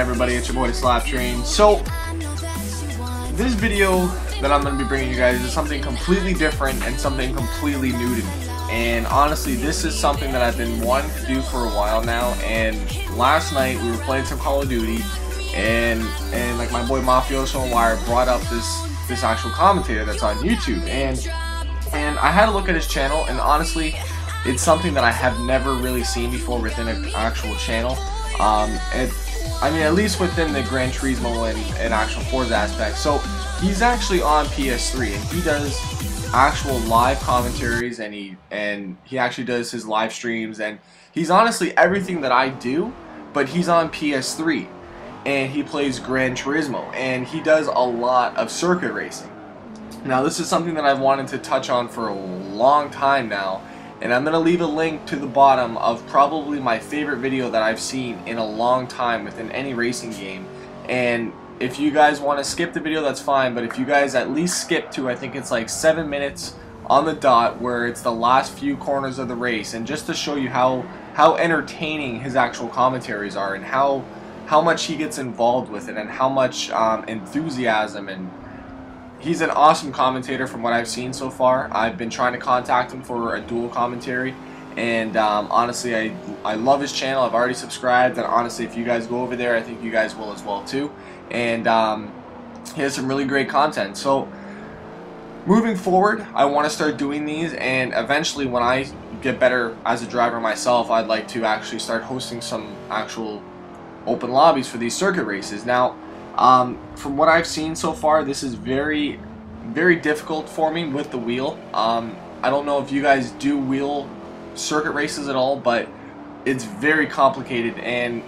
everybody, it's your boy the SLAP Train. So, this video that I'm going to be bringing you guys is something completely different and something completely new to me. And honestly, this is something that I've been wanting to do for a while now. And last night we were playing some Call of Duty, and like my boy Mafioso and Wire brought up this actual commentator that's on YouTube, and I had a look at his channel, and honestly, it's something that I have never really seen before within an actual channel. I mean, at least within the Gran Turismo and actual Forza aspect. So he's actually on PS3, and he does actual live commentaries, and he actually does his live streams, and he's honestly everything that I do, but he's on PS3, and he plays Gran Turismo, and he does a lot of circuit racing. Now, this is something that I've wanted to touch on for a long time now, and I'm going to leave a link to the bottom of probably my favorite video that I've seen in a long time within any racing game. And if you guys want to skip the video, that's fine, but if you guys at least skip to, I think it's like 7 minutes on the dot, where it's the last few corners of the race, and just to show you how entertaining his actual commentaries are, and how much he gets involved with it, and how much enthusiasm, and he's an awesome commentator from what I've seen so far. I've been trying to contact him for a dual commentary, and honestly, I love his channel. I've already subscribed, and honestly, if you guys go over there, I think you guys will as well too. And he has some really great content. So moving forward, I want to start doing these, and eventually when I get better as a driver myself, I'd like to actually start hosting some actual open lobbies for these circuit races. Now, from what I've seen so far, this is very, very difficult for me with the wheel. I don't know if you guys do wheel circuit races at all, but it's very complicated, and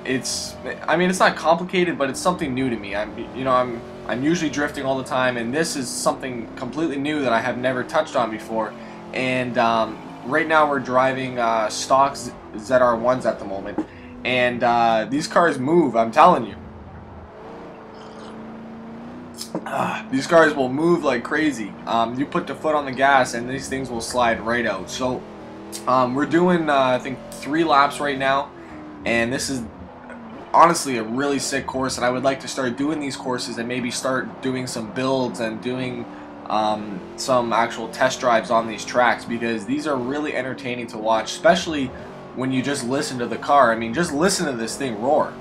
I mean, it's not complicated, but it's something new to me. I'm usually drifting all the time, and this is something completely new that I have never touched on before. And right now we're driving stock ZR1s at the moment, and these cars move, I'm telling you. These cars will move like crazy. You put the foot on the gas and these things will slide right out. So we're doing I think 3 laps right now, and this is honestly a really sick course, and I would like to start doing these courses and maybe start doing some builds and doing some actual test drives on these tracks, because these are really entertaining to watch, especially when you just listen to the car. I mean, just listen to this thing roar.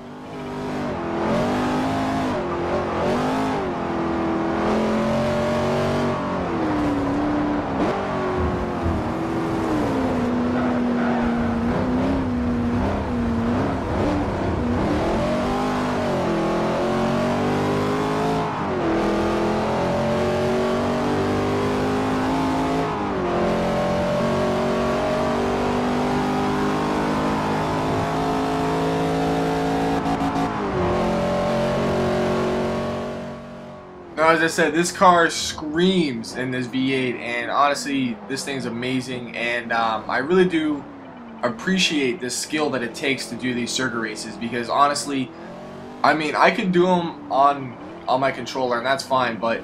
Now, as I said, this car screams in this V8, and honestly, this thing's amazing, and I really do appreciate the skill that it takes to do these circuit races, because honestly, I mean, I can do them on my controller, and that's fine, but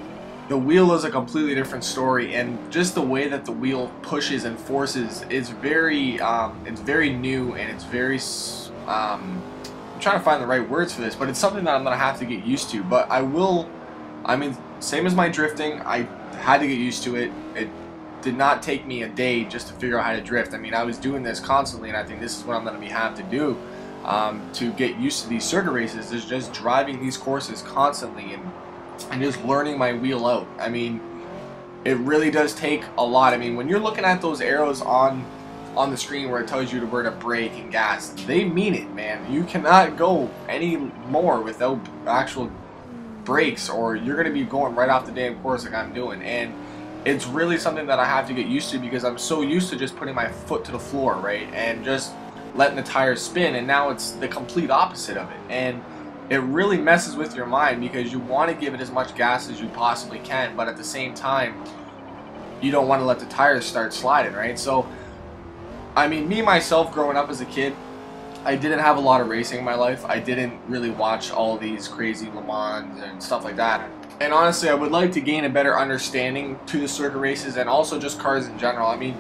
the wheel is a completely different story, and just the way that the wheel pushes and forces is very, it's very new, and it's very, I'm trying to find the right words for this, but it's something that I'm going to have to get used to, but I mean, same as my drifting, I had to get used to it. It did not take me a day just to figure out how to drift. I mean, I was doing this constantly, and I think this is what I'm going to have to do to get used to these circuit races, is just driving these courses constantly and just learning my wheel out. I mean, it really does take a lot. I mean, when you're looking at those arrows on the screen where it tells you where to brake and gas, they mean it, man. You cannot go any more without actual brakes, or you're going to be going right off the damn course like I'm doing. And it's really something that I have to get used to, because I'm so used to just putting my foot to the floor, right, and just letting the tires spin, and now it's the complete opposite of it, and it really messes with your mind, because you want to give it as much gas as you possibly can, but at the same time you don't want to let the tires start sliding, right? So I mean, me myself, growing up as a kid, I didn't have a lot of racing in my life. I didn't really watch all these crazy Le Mans and stuff like that. And honestly, I would like to gain a better understanding to the circuit races and also just cars in general. I mean,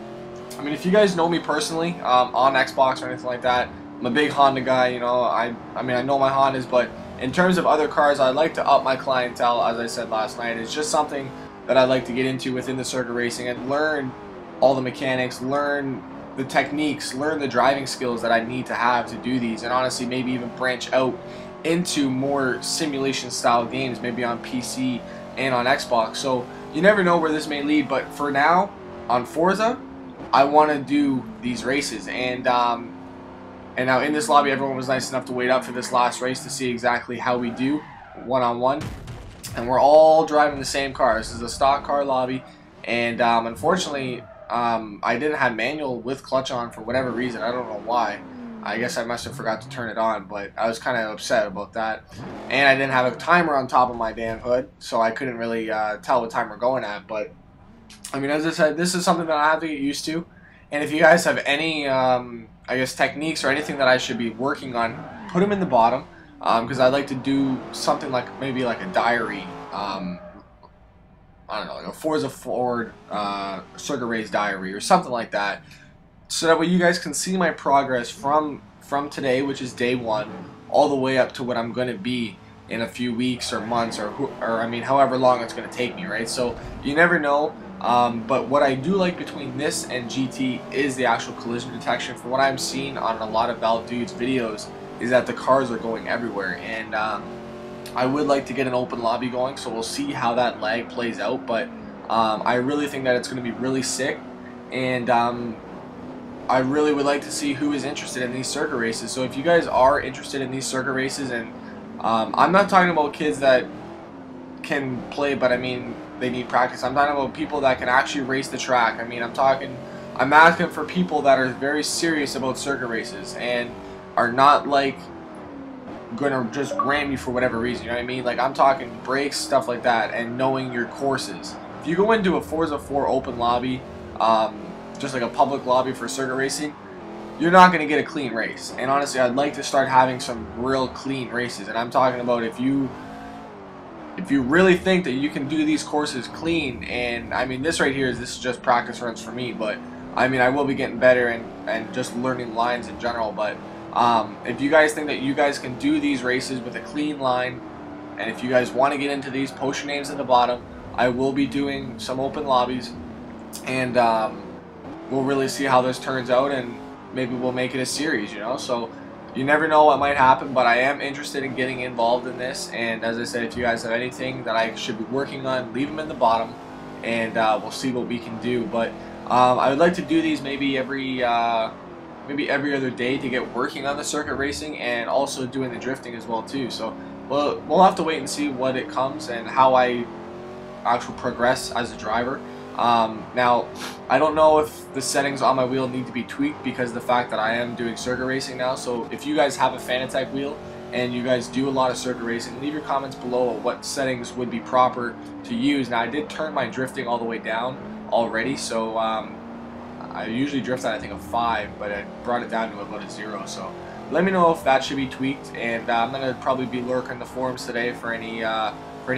if you guys know me personally, on Xbox or anything like that, I'm a big Honda guy. You know, I mean, I know my Hondas, but in terms of other cars, I'd like to up my clientele, as I said last night. It's just something that I'd like to get into within the circuit racing and learn all the mechanics, learn the techniques, learn the driving skills that I need to have to do these, and honestly maybe even branch out into more simulation style games, maybe on PC and on Xbox. So you never know where this may lead, but for now on Forza I want to do these races, and now in this lobby everyone was nice enough to wait up for this last race to see exactly how we do one-on-one, and we're all driving the same car. This is a stock car lobby, and unfortunately I didn't have manual with clutch on for whatever reason. I don't know why. I guess I must have forgot to turn it on, but I was kind of upset about that. And I didn't have a timer on top of my damn hood, so I couldn't really tell what time we're going at. But I mean, as I said, this is something that I have to get used to. And if you guys have any, I guess, techniques or anything that I should be working on, put them in the bottom, because I'd like to do something like maybe like a diary. I don't know, like a Forza Ford circuit race diary or something like that, so that way you guys can see my progress from today, which is day one, all the way up to what I'm going to be in a few weeks or months, or I mean however long it's going to take me, right? So you never know. But what I do like between this and GT is the actual collision detection. From what I'm seeing on a lot of Valve dudes videos is that the cars are going everywhere, and I would like to get an open lobby going, so we'll see how that lag plays out. But I really think that it's going to be really sick, and I really would like to see who is interested in these circuit races. So if you guys are interested in these circuit races, and I'm not talking about kids that can play, but I mean they need practice. I'm talking about people that can actually race the track. I mean, I'm asking for people that are very serious about circuit races and are not like gonna just ram you for whatever reason, you know what I mean? Like, I'm talking brakes, stuff like that, and knowing your courses. If you go into a Forza 4 open lobby, just like a public lobby for circuit racing, you're not gonna get a clean race. And honestly, I'd like to start having some real clean races. And I'm talking about if you really think that you can do these courses clean, and I mean this is just practice runs for me, but I mean I will be getting better and just learning lines in general. But if you guys think that you guys can do these races with a clean line, and if you guys want to get into these, post your names at the bottom. I will be doing some open lobbies, and we'll really see how this turns out, and maybe we'll make it a series, you know. So you never know what might happen, but I am interested in getting involved in this. And as I said, if you guys have anything that I should be working on, leave them in the bottom, and we'll see what we can do. But I would like to do these maybe every other day to get working on the circuit racing, and also doing the drifting as well too. So we'll have to wait and see what it comes and how I actually progress as a driver. Now, I don't know if the settings on my wheel need to be tweaked because of the fact that I am doing circuit racing now. So if you guys have a Fanatec wheel and you guys do a lot of circuit racing, leave your comments below on what settings would be proper to use. Now, I did turn my drifting all the way down already, so I usually drift at I think a 5, but I brought it down to about a 0. So let me know if that should be tweaked, and I'm gonna probably be lurking the forums today for any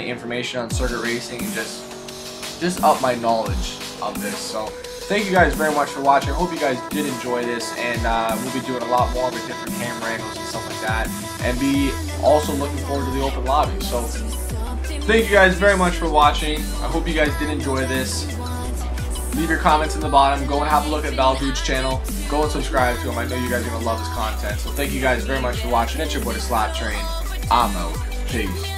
information on circuit racing, and just up my knowledge of this. So thank you guys very much for watching. I hope you guys did enjoy this, and we'll be doing a lot more with different camera angles and stuff like that, and be also looking forward to the open lobby. So thank you guys very much for watching. I hope you guys did enjoy this. Leave your comments in the bottom. Go and have a look at Val Dude's channel. Go and subscribe to him. I know you guys are going to love his content. So thank you guys very much for watching. It's your boy, the SLAPTrain. I'm out. Peace.